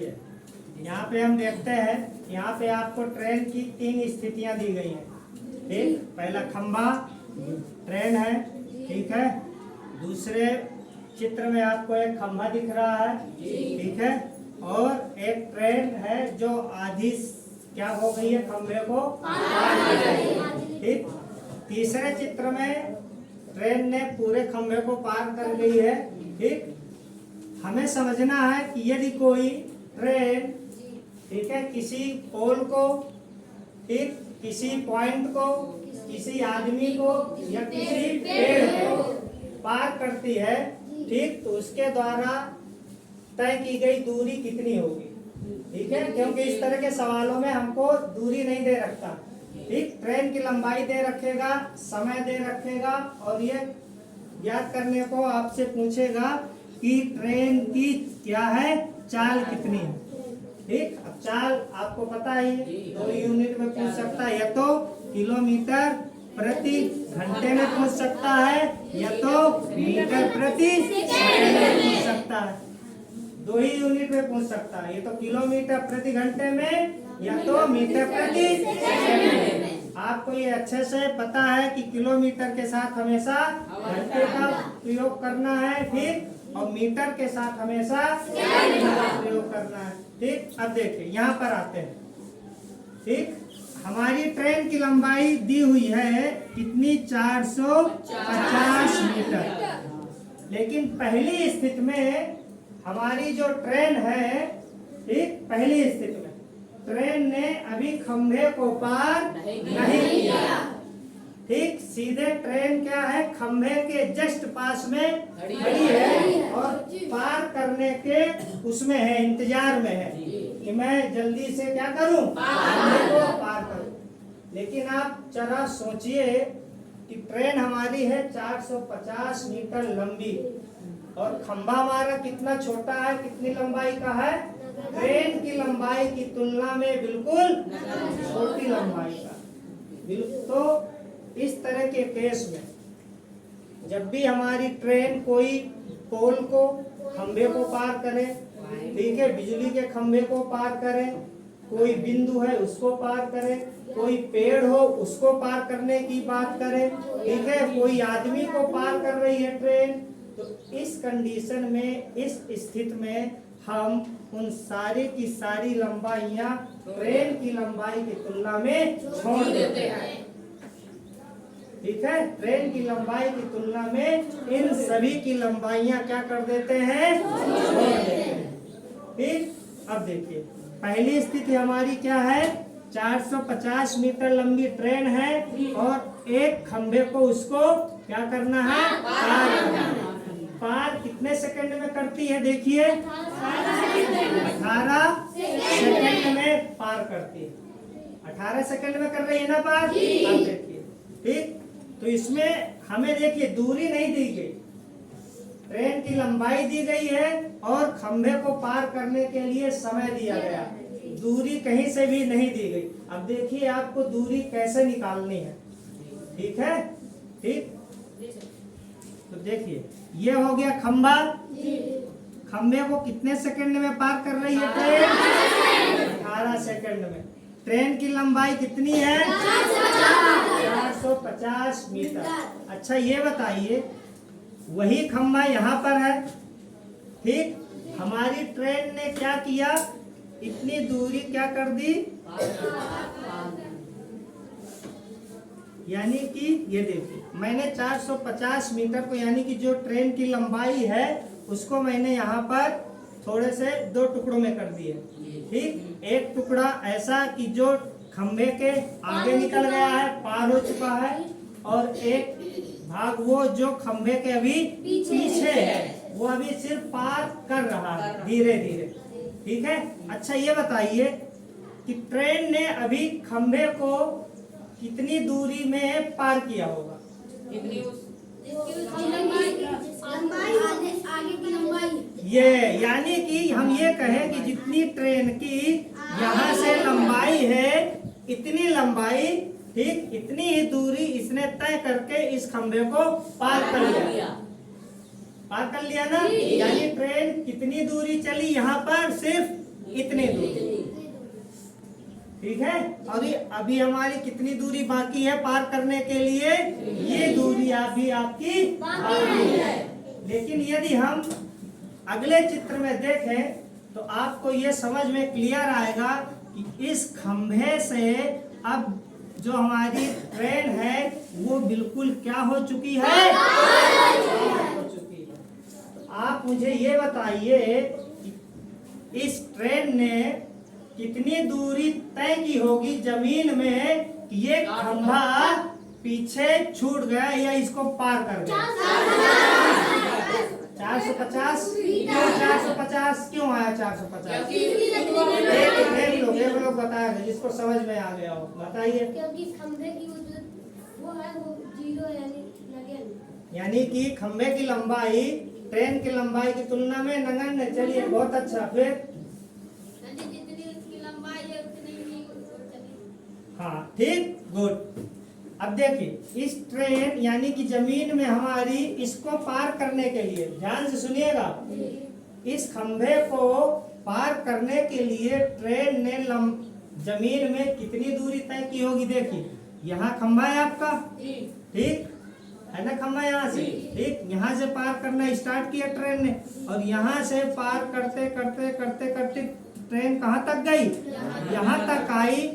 है। यहाँ पे हम देखते हैं, यहाँ पे आपको ट्रेन की 3 स्थितियां दी गई हैं। ठीक, पहला खंभा ट्रेन है, ठीक है। दूसरे चित्र में आपको एक खंभा दिख रहा है, ठीक है, और एक ट्रेन है जो आधी क्या हो गई है, खंभे को पार कर गई है। ठीक, तीसरे चित्र में ट्रेन ने पूरे खंभे को पार कर गई है। ठीक, हमें समझना है कि यदि कोई ट्रेन, ठीक है, किसी पोल को, ठीक, किसी पॉइंट को, किसी आदमी को या किसी पेड़ को पार करती है, ठीक, तो उसके द्वारा तय की गई दूरी कितनी होगी। ठीक है, क्योंकि इस तरह के सवालों में हमको दूरी नहीं दे रखता। ठीक, ट्रेन की लंबाई दे रखेगा, समय दे रखेगा, और ये याद करने को आपसे पूछेगा कि ट्रेन की क्या है, चाल कितनी है। ठीक, अब चाल आपको पता है, 2 यूनिट में पूछ सकता है, या तो किलोमीटर प्रति घंटे में पूछ सकता है, या तो मीटर प्रति सेकंड में पूछ सकता है। 2 ही यूनिट में पूछ सकता है, या तो किलोमीटर प्रति घंटे में या तो मीटर प्रति सेकंड में। आपको ये अच्छे से पता है कि किलोमीटर के साथ हमेशा घंटे का प्रयोग करना है, ठीक, और मीटर के साथ हमेशा सेकंड का प्रयोग करना है। ठीक, अब देखिए यहाँ पर आते हैं। ठीक, हमारी ट्रेन की लंबाई दी हुई है कितनी, 450 मीटर। लेकिन पहली स्थिति में हमारी जो ट्रेन है, ठीक, पहली स्थिति में ट्रेन ने अभी खंभे को पार नहीं किया। ठीक, सीधे ट्रेन क्या है, खंभे के जस्ट पास में खड़ी है और पार करने के उसमें है, इंतजार में है कि मैं जल्दी से क्या करूं, खंभे को पार करूं। लेकिन आप जरा सोचिए कि ट्रेन हमारी है 450 मीटर लंबी और खंभा हमारा कितना छोटा है, कितनी लंबाई का है, ट्रेन की लंबाई की तुलना में बिल्कुल छोटी लंबाई का। तो इस तरह के केस में जब भी हमारी ट्रेन कोई पोल को, खंभे को पार करे, ठीक है, बिजली के खंभे को पार करे, कोई बिंदु है उसको पार करे, कोई पेड़ हो उसको पार करने की बात करे, ठीक है, कोई आदमी को पार कर रही है ट्रेन, तो इस कंडीशन में, इस स्थिति में हम उन सारी की सारी लंबाइयां ट्रेन की लंबाई की तुलना में छोड़ देते हैं। ठीक है, ट्रेन की लंबाई की तुलना में इन सभी की लंबाइयां क्या कर देते हैं, छोड़ देते हैं। ठीक, अब देखिए पहली स्थिति हमारी क्या है, 450 मीटर लंबी ट्रेन है और एक खंभे को उसको क्या करना है, पार करना है। पार कितने सेकंड में करती है, देखिए 18 सेकंड में पार करती है। 18 सेकंड में कर रही है ना पार। अब देखिए, ठीक, तो इसमें हमें देखिए दूरी नहीं दी गई, ट्रेन की लंबाई दी गई है और खंभे को पार करने के लिए समय दिया गया, दूरी कहीं से भी नहीं दी गई। अब देखिए आपको दूरी कैसे निकालनी है। ठीक है, ठीक, तो देखिए ये हो गया खंभा, खंभे को कितने सेकंड में पार कर रही है ट्रेन, 18 सेकंड में। ट्रेन की लंबाई कितनी है, 450 मीटर। अच्छा ये बताइए, वही खंभा यहाँ पर है, ठीक, हमारी ट्रेन ने क्या किया, इतनी दूरी क्या कर दी, यानी कि ये देखिए मैंने 450 मीटर को, यानी कि जो ट्रेन की लंबाई है उसको मैंने यहाँ पर थोड़े से 2 टुकड़ों में कर दिए। ठीक, एक टुकड़ा ऐसा कि जो खंभे के आगे निकल गया है, पार हो चुका है, और एक भाग वो जो खंभे के अभी पीछे है, वो अभी सिर्फ पार कर रहा है धीरे धीरे। ठीक है, अच्छा ये बताइए कि ट्रेन ने अभी खंभे को कितनी दूरी में पार किया होगा, ये यानी कि हम ये कहें कि जितनी ट्रेन की यहाँ से लंबाई है, इतनी लंबाई, ठीक, इतनी ही दूरी इसने तय करके इस खंभे को पार कर लिया, पार कर लिया ना। यानी ट्रेन कितनी दूरी चली, यहाँ पर सिर्फ इतनी दूरी। ठीक है, और ये अभी हमारी कितनी दूरी बाकी है पार करने के लिए? ये दूरी अभी आपकी बाकी है। लेकिन यदि हम अगले चित्र में देखें तो आपको ये समझ में क्लियर आएगा कि इस खंभे से अब जो हमारी ट्रेन है वो बिल्कुल क्या हो चुकी है? हो चुकी है। तो आप मुझे ये बताइए कि इस ट्रेन ने कितनी दूरी तय की होगी जमीन में कि ये खंभा पीछे छूट गया या इसको पार कर गया? 450। क्यों 450? क्यों आया 450? एक लोग बताएगा जिसको समझ में आ गया हो, बताइए। क्योंकि खंभे की वो है वो 0 यानी कि खंभे की लंबाई ट्रेन की लंबाई की तुलना में नगण्य। चलिए, बहुत अच्छा। फिर हाँ, ठीक, गुड। अब देखिए, इस ट्रेन यानी कि जमीन में हमारी इसको पार करने के लिए, ध्यान से सुनिएगा, इस खंभे को पार करने के लिए ट्रेन ने जमीन में कितनी दूरी तय की होगी? देखिए, यहाँ खंभा है आपका, ठीक है ना, खंभा यहाँ से, ठीक, यहाँ से पार करना स्टार्ट किया ट्रेन ने, और यहाँ से पार करते करते करते करते ट्रेन कहाँ तक गई? यहाँ तक आई।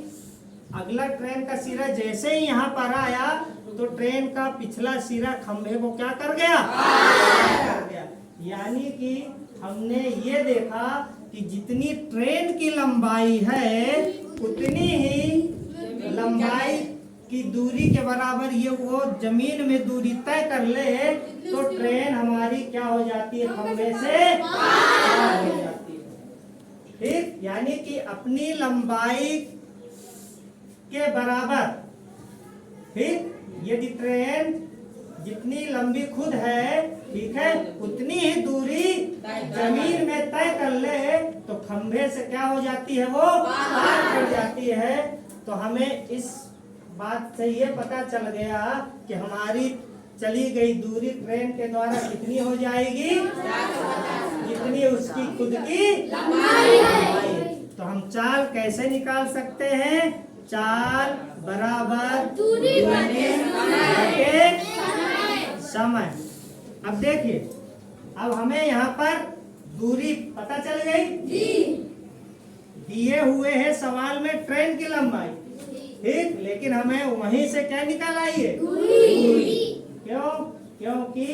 अगला ट्रेन का सिरा जैसे ही यहाँ पर आया तो ट्रेन का पिछला सिरा खंभे को क्या कर गया? कर गया। यानी कि हमने ये देखा कि जितनी ट्रेन की लंबाई है उतनी ही लंबाई की दूरी के बराबर ये वो जमीन में दूरी तय कर ले तो ट्रेन हमारी क्या हो जाती है? खंभे से पार हो जाती है। ठीक, यानी कि अपनी लंबाई के बराबर, ठीक, यदि ट्रेन जितनी लंबी खुद है, ठीक है, उतनी ही दूरी जमीन में तय कर ले तो खंभे से क्या हो जाती है? वो पार कर जाती है। तो हमें इस बात से ये पता चल गया कि हमारी चली गई दूरी ट्रेन के द्वारा कितनी हो जाएगी? जितनी उसकी खुद की लंबाई है। तो हम चाल कैसे निकाल सकते हैं? चाल बराबर दूरी बटे समय। अब देखिए, अब हमें यहाँ पर दूरी पता चल गई। दिए हुए है सवाल में ट्रेन की लंबाई, ठीक, लेकिन हमें वहीं से क्या निकाल आई है? दूरी। क्यों? क्योंकि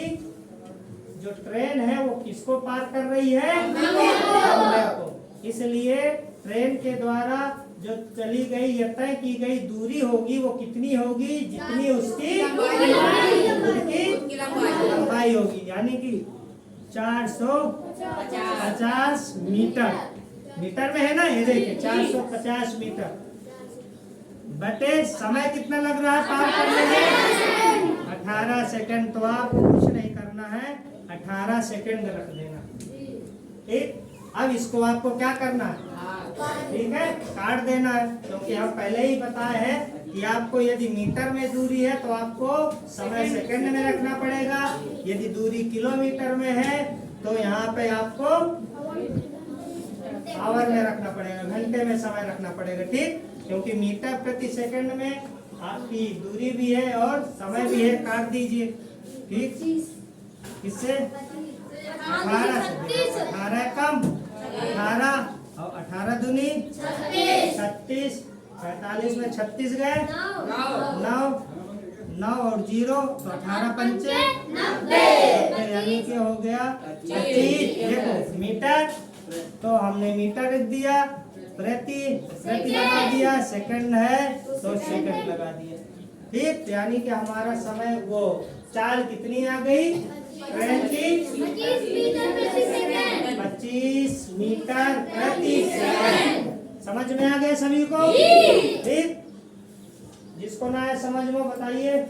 जो ट्रेन है वो किसको पार कर रही है? खंभे को। इसलिए ट्रेन के द्वारा जो चली गई या तय की गई दूरी होगी वो कितनी होगी? जितनी उसकी लंबाई होगी, यानी कि 450 मीटर। मीटर में है ना, ये देखिए 450 मीटर बटे समय कितना लग रहा है पार करने में? 18 सेकंड। तो आपको कुछ नहीं करना है, 18 सेकंड रख देना, ठीक। अब इसको आपको क्या करना है? ठीक है, काट देना है, क्योंकि हम पहले ही बताए हैं कि आपको यदि मीटर में दूरी है तो आपको समय सेकंड में रखना पड़ेगा, यदि दूरी किलोमीटर में है तो यहाँ पे आपको आवर में रखना पड़ेगा, घंटे में समय रखना पड़ेगा, ठीक, क्योंकि मीटर प्रति सेकंड में आपकी दूरी भी है और समय भी है। काट दीजिए, ठीक, किससे? 18 से। 18 कम 18 और 18 दूनी 36, 45 में 36 गए, 9 और 0 तो 18 पंचे 90, यानी कि हो गया 25। देखो मीटर, तो हमने मीटर लिख दिया, प्रति लगा दिया, सेकंड है तो सेकंड लगा दिया, ठीक, यानी कि हमारा समय वो चाल कितनी आ गई? ट्रेन की 25 मीटर प्रति सेकंड। समझ में आ गए सभी को? ठीक, जिसको ना है समझ में बताइए।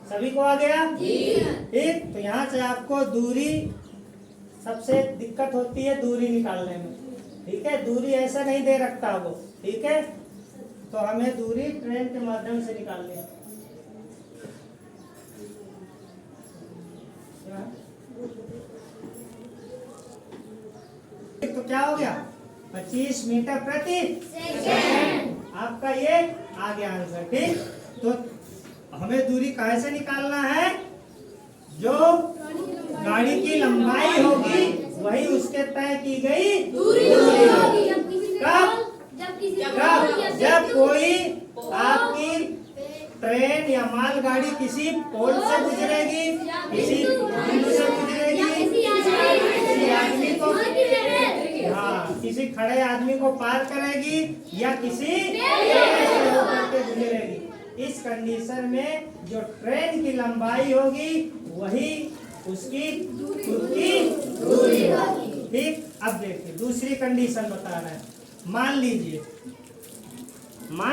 सभी को आ गया? ठीक, तो यहाँ से आपको दूरी, सबसे दिक्कत होती है दूरी निकालने में, ठीक है, दूरी ऐसा नहीं दे रखता वो, ठीक है, तो हमें दूरी ट्रेन के माध्यम से निकालनी है। तो क्या हो गया? 25 मीटर प्रति सेकंड। आपका ये आ गया आंसर। ठीक, तो हमें दूरी कहाँ से निकालना है? जो गाड़ी की लंबाई होगी वही उसके तय की गई दूरी होगी। कब? जब कोई आपकी ट्रेन या मालगाड़ी किसी पोल से गुजरेगी, किसी बिंदु से गुजरेगी, किसी आदमी को, हाँ, किसी खड़े आदमी को पार करेगी या किसी से होकर के गुजरेगी। इस कंडीशन में जो ट्रेन की लंबाई होगी वही उसकी खुद की दूरी होगी। ठीक, अब देखिए दूसरी कंडीशन बता रहे हैं। मान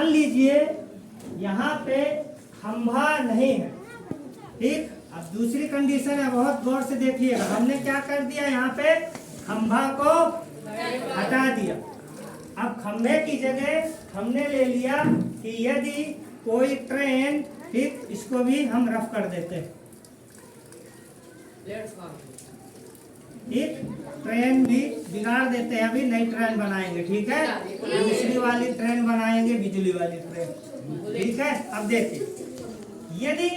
लीजिए यहाँ पे खंभा नहीं है। ठीक, अब दूसरी कंडीशन है, बहुत गौर से देखिएगा। हमने क्या कर दिया, यहाँ पे खंभा को हटा दिया। अब खंभे की जगह हमने ले लिया कि यदि कोई ट्रेन, ठीक, इसको भी हम रफ कर देते हैं। ठीक, ट्रेन भी बिगाड़ देते हैं, अभी नई ट्रेन बनाएंगे। ठीक है, दूसरी वाली ट्रेन बनाएंगे, बिजली वाली ट्रेन। ठीक है, अब देखिए यदि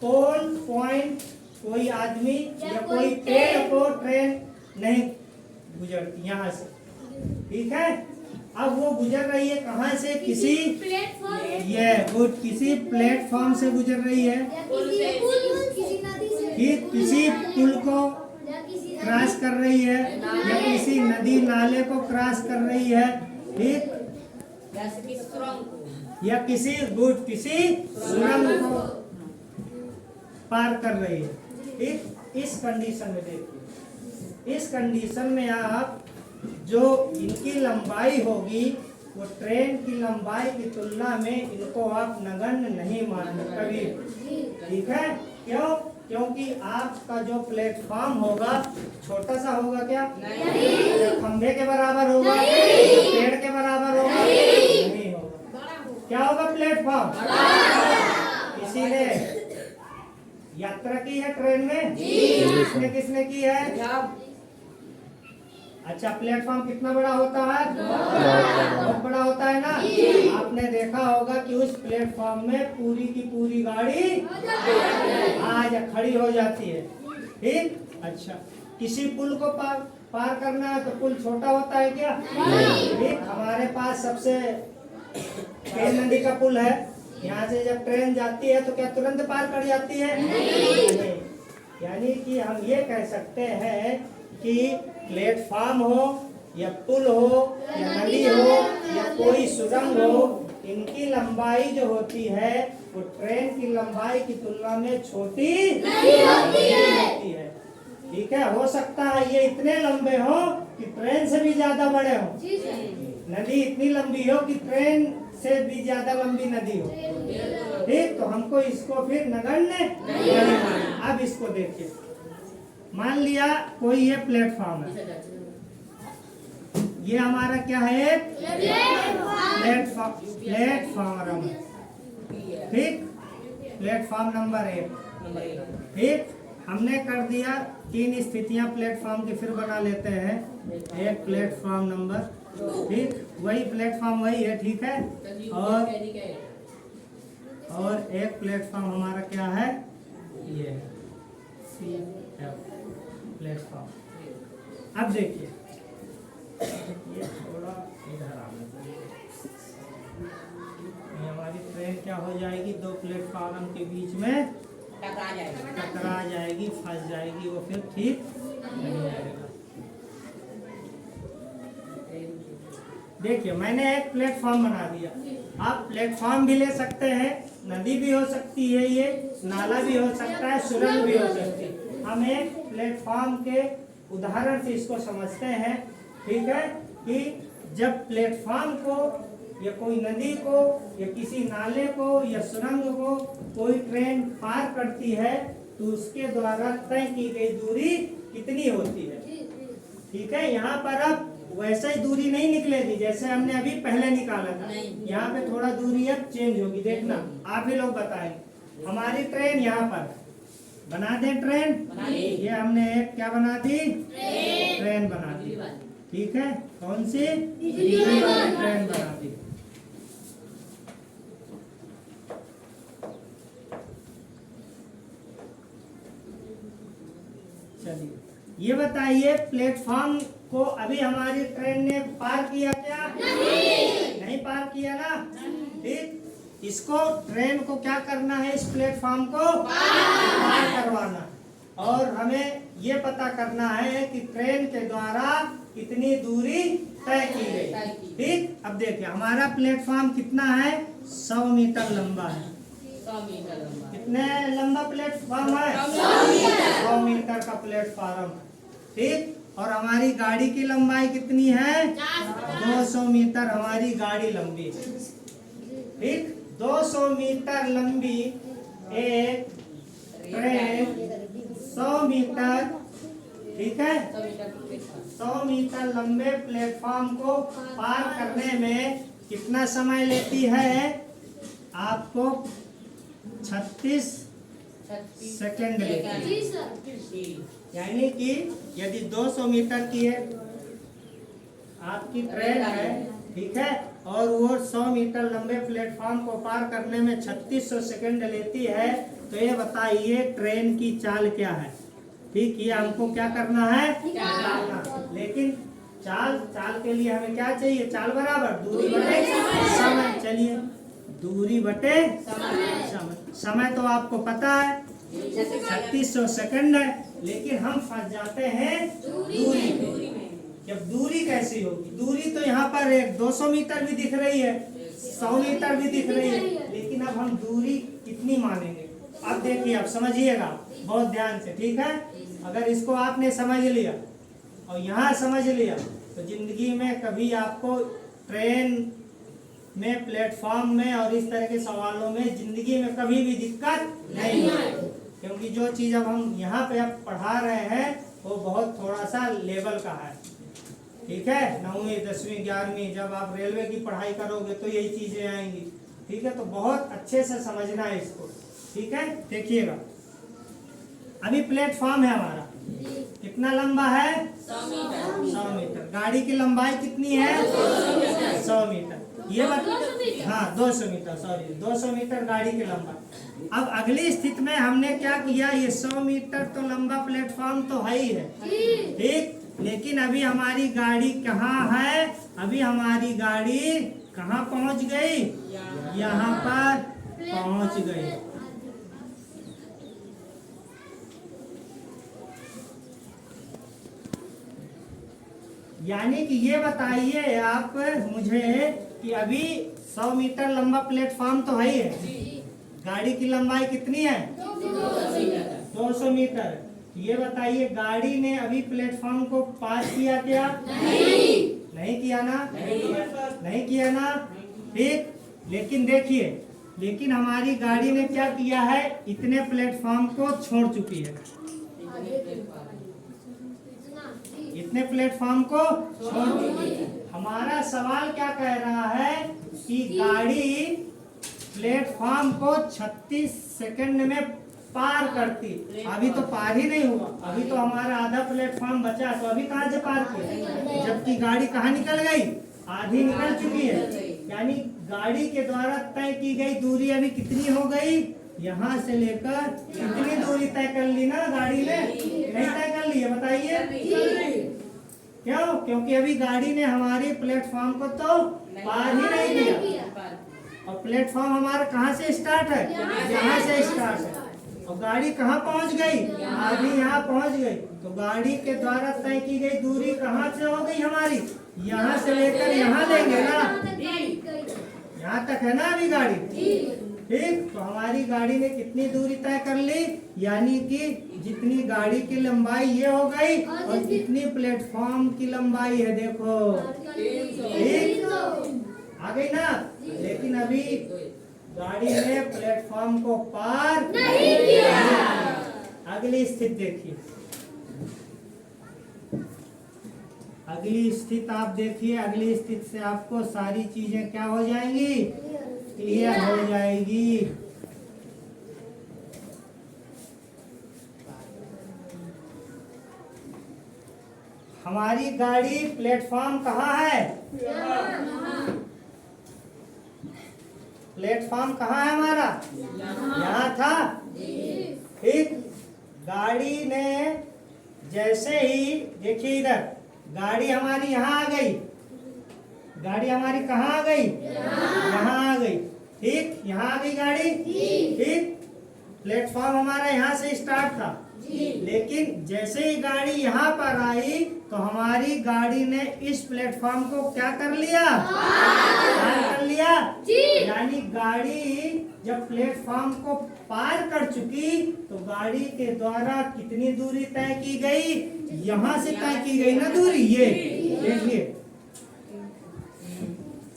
पोल पॉइंट कोई आदमी या कोई पेड़ को ट्रेन नहीं गुजरती यहाँ से। ठीक है, अब वो गुजर रही है कहाँ से? किसी किसी प्लेटफॉर्म से गुजर रही है। ठीक, किसी पुल को क्रॉस कर रही है या किसी नदी नाले को क्रॉस कर रही है। ठीक, या किसी सुरंग को पार कर रही है। ठीक, इस कंडीशन में देखिए, इस कंडीशन में आप जो इनकी लंबाई होगी वो ट्रेन की लंबाई की तुलना में इनको आप नगण्य नहीं मानना कभी। ठीक है, क्यों? क्योंकि आपका जो प्लेटफॉर्म होगा छोटा सा होगा क्या? नहीं। खंभे के बराबर होगा? पेड़ के बराबर होगा? नहीं होगा। क्या होगा? प्लेटफॉर्म। इसीलिए यात्रा की है ट्रेन में? किसने की है? अच्छा, प्लेटफॉर्म कितना बड़ा होता है? बहुत बड़ा होता है ना। आपने देखा होगा कि उस प्लेटफॉर्म में पूरी की पूरी गाड़ी खड़ी हो जाती है। ठीक, अच्छा, किसी पुल को पार करना है तो पुल छोटा होता है क्या? ठीक, हमारे पास सबसे केन नदी का पुल है। यहाँ से जब ट्रेन जाती है तो क्या तुरंत पार कर जाती है? नहीं। यानी कि हम ये कह सकते हैं कि प्लेटफॉर्म हो या पुल हो या नदी हो या कोई सुरंग हो, इनकी लंबाई जो होती है वो ट्रेन की लंबाई की तुलना में छोटी नहीं होती है। ठीक है, हो सकता है ये इतने लंबे हो कि ट्रेन से भी ज्यादा बड़े हो, नदी इतनी लंबी हो कि ट्रेन से भी ज्यादा लंबी नदी हो। ठीक, तो हमको इसको फिर नगण्य नहीं मानना। अब इसको देखिए, मान लिया कोई ये प्लेटफॉर्म है, ये हमारा क्या है? प्लेटफॉर्म। ठीक, प्लेटफॉर्म नंबर 1। ठीक, हमने कर दिया 3 स्थितियां प्लेटफॉर्म की, फिर बना लेते हैं। एक प्लेटफॉर्म नंबर, ठीक, वही प्लेटफॉर्म वही है। ठीक है, और एक प्लेटफॉर्म हमारा क्या है? ये प्लेटफॉर्म। अब देखिए ये थोड़ा इधर आना, ये हमारी ट्रेन क्या हो जाएगी? 2 प्लेटफॉर्म के बीच में टकरा जाएगी, फंस जाएगी, वो फिर ठीक नहीं आएगा। देखिए मैंने एक प्लेटफॉर्म बना दिया। आप प्लेटफॉर्म भी ले सकते हैं, नदी भी हो सकती है, ये नाला भी हो सकता है, सुरंग भी हो सकती है। हम एक प्लेटफॉर्म के उदाहरण से इसको समझते हैं। ठीक है, कि जब प्लेटफॉर्म को या कोई नदी को या किसी नाले को या सुरंग को कोई ट्रेन पार करती है तो उसके द्वारा तय की गई दूरी कितनी होती है? ठीक है, यहाँ पर अब वैसे ही दूरी नहीं निकलेगी जैसे हमने अभी पहले निकाला था। यहाँ पे थोड़ा दूरी अब चेंज होगी, देखना आप ही लोग बताएंगे। हमारी ट्रेन यहाँ पर बना दे, ट्रेन ये हमने एक क्या बना दी? ट्रेन बना दी। ठीक है, कौन सी? बिजली वाली ट्रेन बना दी। चलिए ये बताइए, प्लेटफॉर्म को अभी हमारी ट्रेन ने पार किया क्या? नहीं पार किया ना। ठीक, इसको ट्रेन को क्या करना है? इस प्लेटफॉर्म को पार करवाना। और हमें ये पता करना है कि ट्रेन के द्वारा कितनी दूरी तय की गई। ठीक, अब देखिए हमारा प्लेटफॉर्म कितना है? 100 मीटर लंबा है। 100 मीटर लंबा। कितने लंबा प्लेटफॉर्म है? 100 मीटर का प्लेटफॉर्म। ठीक, और हमारी गाड़ी की लंबाई कितनी है? 200 मीटर हमारी गाड़ी लंबी है। ठीक, 200 मीटर लंबी एक ट्रेन 100 मीटर, ठीक है, 100 मीटर लंबे प्लेटफॉर्म को पार करने में कितना समय लेती है? आपको 36 सेकंड लेती है। जी सर। यानी कि यदि 200 मीटर की है आपकी ट्रेन है, ठीक है, और वो 100 मीटर लंबे प्लेटफॉर्म को पार करने में 3600 सेकंड लेती है, तो ये बताइए ट्रेन की चाल क्या है? ठीक, ये हमको क्या करना है? निकालना। लेकिन चाल के लिए हमें क्या चाहिए? चाल बराबर दूरी बटे समय। चलिए, दूरी बटे समय तो आपको पता है 3600 सेकंड है, लेकिन हम फंस जाते हैं दूरी में। जब दूरी कैसी होगी? दूरी तो यहाँ पर एक 200 मीटर भी दिख रही है, 100 मीटर भी दिख रही है, लेकिन अब हम दूरी कितनी मानेंगे? अब देखिए, आप समझिएगा बहुत ध्यान से, ठीक है। अगर इसको आपने समझ लिया और यहाँ समझ लिया तो जिंदगी में कभी आपको ट्रेन में, प्लेटफॉर्म में और इस तरह के सवालों में जिंदगी में कभी भी दिक्कत नहीं आएगी। क्योंकि जो चीज़ अब हम यहाँ पे अब पढ़ा रहे हैं वो बहुत थोड़ा सा लेवल का है। ठीक है, 9वीं 10वीं 11वीं जब आप रेलवे की पढ़ाई करोगे तो यही चीजें आएंगी। ठीक है, तो बहुत अच्छे से समझना है इसको। ठीक है, देखिएगा अभी प्लेटफॉर्म है हमारा, कितना लंबा है? 100 मीटर। गाड़ी की लंबाई कितनी है? 100 मीटर। ये हाँ 200 मीटर, सॉरी 200 मीटर गाड़ी की लंबाई। अब अगली स्थिति में हमने क्या किया? ये 100 मीटर तो लंबा प्लेटफॉर्म तो है ही है, ठीक, लेकिन अभी हमारी गाड़ी कहाँ है? अभी हमारी गाड़ी कहाँ पहुंच गई? यहाँ पर पहुंच गई। यानी कि ये बताइए आप मुझे कि अभी 100 मीटर लंबा प्लेटफॉर्म तो है ही है, गाड़ी की लंबाई कितनी है? 200 मीटर। ये बताइए गाड़ी ने अभी प्लेटफॉर्म को पार किया क्या? नहीं किया ना? नहीं किया ना? ठीक, लेकिन देखिए, लेकिन हमारी गाड़ी ने क्या किया है? इतने प्लेटफॉर्म को छोड़ चुकी है, इतने प्लेटफॉर्म को छोड़ चुकी है। हमारा सवाल क्या कह रहा है कि गाड़ी प्लेटफॉर्म को 36 सेकंड में पार करती, अभी तो पार ही नहीं हुआ, अभी तो हमारा आधा प्लेटफॉर्म बचा, तो अभी कहाँ से पार किया? जबकि गाड़ी कहाँ निकल गई? आधी निकल चुकी है। यानी गाड़ी के द्वारा तय की गई दूरी अभी कितनी हो गई? यहाँ से लेकर कितनी दूरी तय कर ली ना गाड़ी ने? नहीं तय कर ली है, बताइए क्यों? क्योंकि अभी गाड़ी ने हमारे प्लेटफॉर्म को तो पार ही नहीं किया। और प्लेटफॉर्म हमारा कहाँ से स्टार्ट है? यहाँ से स्टार्ट है। और गाड़ी कहाँ पहुँच गई? आधी यहाँ पहुँच गई। तो गाड़ी के द्वारा तय की गई दूरी कहाँ से हो गई हमारी? यहाँ से लेकर यहाँ लेंगे ना, यहाँ तक है ना अभी गाड़ी। ठीक, तो हमारी गाड़ी ने कितनी दूरी तय कर ली? यानी कि जितनी गाड़ी की लंबाई ये हो गई और जितनी प्लेटफॉर्म की लंबाई है, देखो ठीक आ गई ना। लेकिन अभी गाड़ी ने प्लेटफॉर्म को पार नहीं किया। अगली स्थिति देखिए, अगली स्थिति आप देखिए, अगली स्थिति से आपको सारी चीजें क्या हो जाएंगी? क्लियर हो जाएगी। हमारी गाड़ी प्लेटफॉर्म कहाँ है? प्लेटफॉर्म कहाँ है हमारा? यहाँ था। ठीक, गाड़ी ने जैसे ही, देखिए इधर, गाड़ी हमारी यहाँ आ गई। गाड़ी हमारी कहाँ आ गई? यहाँ आ गई। ठीक, यहाँ आ गई गाड़ी। ठीक, प्लेटफॉर्म हमारा यहाँ से स्टार्ट था, लेकिन जैसे ही गाड़ी यहाँ पर आई तो हमारी गाड़ी ने इस प्लेटफॉर्म को क्या कर लिया? पार कर लिया। यानी गाड़ी जब प्लेटफॉर्म को पार कर चुकी तो गाड़ी के द्वारा कितनी दूरी तय की गई? यहाँ से तय की गई ना दूरी, ये देखिए,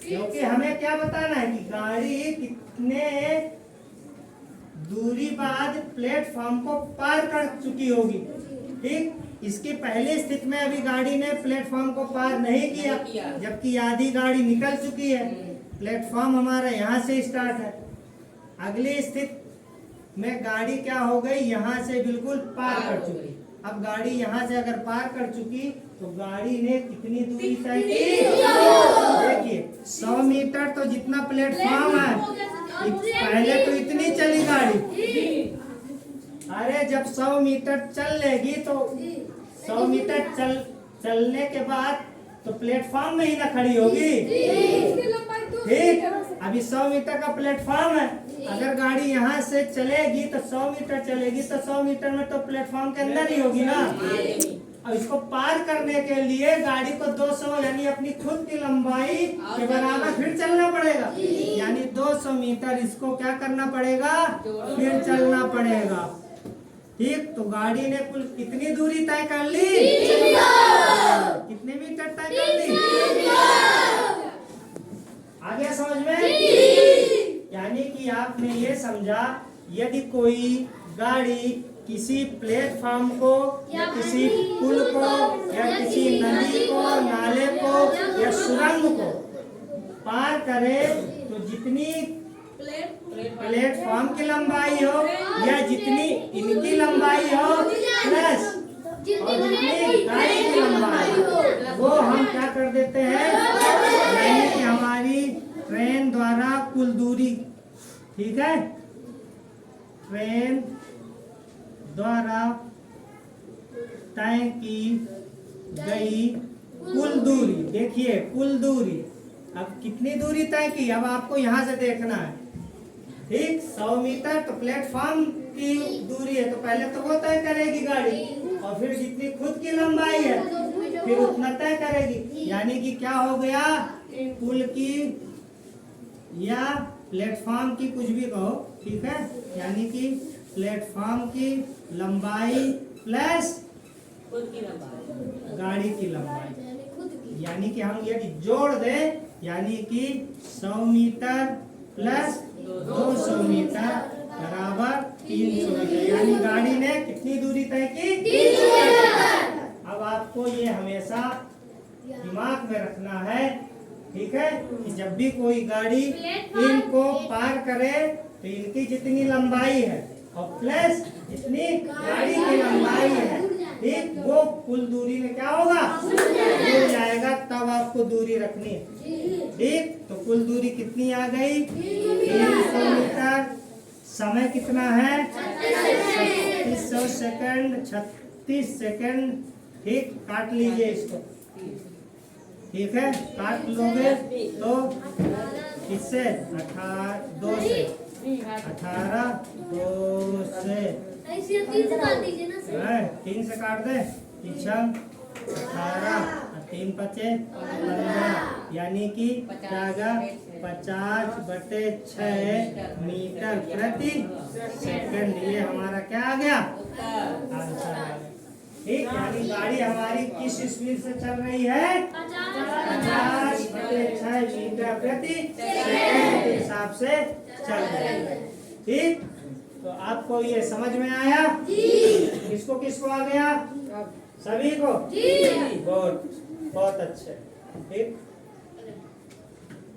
क्योंकि हमें क्या बताना है कि गाड़ी कितने दूरी बाद प्लेटफॉर्म को पार कर चुकी होगी। ठीक, इसकी पहली स्थिति में अभी गाड़ी ने प्लेटफॉर्म को पार नहीं किया, जबकि आधी गाड़ी निकल चुकी है। प्लेटफॉर्म हमारा यहाँ से स्टार्ट है। अगली स्थिति में गाड़ी क्या हो गई? यहाँ से बिल्कुल पार कर चुकी। अब गाड़ी यहाँ से अगर पार कर चुकी तो गाड़ी ने कितनी दूरी तय की? देखिए 100 मीटर तो जितना प्लेटफॉर्म है, पहले तो इतनी चली गाड़ी। अरे जब 100 मीटर चल लेगी तो 100 मीटर चलने के बाद तो प्लेटफॉर्म में ही ना खड़ी होगी। ठीक, अभी 100 मीटर का प्लेटफॉर्म है, अगर गाड़ी यहाँ से चलेगी तो 100 मीटर चलेगी तो 100 मीटर में तो प्लेटफॉर्म के अंदर ही होगी ना। अब इसको पार करने के लिए गाड़ी को 200 यानी अपनी खुद की लंबाई के बराबर फिर चलना पड़ेगा। यानी 200 मीटर इसको क्या करना पड़ेगा? फिर चलना पड़ेगा। ठीक, तो गाड़ी ने कुल कितनी दूरी तय कर ली? कितने मीटर तय कर ली? आ गया समझ में? यानी कि आपने ये समझा, यदि कोई गाड़ी किसी प्लेटफॉर्म को या किसी पुल को या किसी नदी को, नाले को या सुरंग को पार करे तो जितनी प्लेटफॉर्म की लंबाई हो या जितनी इनकी लंबाई हो प्लस और जितनी गाड़ी की लंबाई वो हम क्या कर देते हैं? यानी कि हमारी ट्रेन द्वारा कुल दूरी, ठीक है, ट्रेन द्वारा तय की गई कुल दूरी। देखिए कुल दूरी, अब कितनी दूरी तय की? अब आपको यहाँ से देखना है। ठीक, 100 मीटर तो प्लेटफॉर्म की दूरी है, तो पहले तो वो तय करेगी गाड़ी, और फिर जितनी खुद की लंबाई है फिर उतना तय करेगी। यानी कि क्या हो गया? पुल की या प्लेटफॉर्म की, कुछ भी कहो, ठीक है, यानी कि प्लेटफॉर्म की लंबाई प्लस गाड़ी की लंबाई, यानी कि हम यदि जोड़ दें, यानी कि 100 मीटर प्लस 200 मीटर बराबर 300 मीटर। यानी गाड़ी ने कितनी दूरी तय की? 300। अब आपको ये हमेशा दिमाग में रखना है, ठीक है, कि जब भी कोई गाड़ी इनको पार करे तो इनकी जितनी लंबाई है और प्लस जितनी गाड़ी की लंबाई है, ठीक, वो कुल दूरी में क्या होगा? हो जाएगा। तब आपको दूरी रखनी है। ठीक, तो कुल दूरी कितनी आ गई? 300 मीटर। समय कितना है? 3600 सेकंड, 36 सेकंड। ठीक, काट लीजिए इसको, ठीक है, काट लोगे तो किससे? 2 से 18, 2 से 3 से काट दे, 18, 3 पचे 15, यानी कि 50/6 मीटर प्रति सेकंड। ये हमारा क्या आ गया? आंसर आ गया। ठीक, यानी गाड़ी हमारी किस स्पीड से चल रही है? 50/6 मीटर प्रति सेकंड के हिसाब से चल रही है। ठीक, तो आपको ये समझ में आया? किसको किसको आ गया? सभी को? बहुत बहुत अच्छे। ठीक।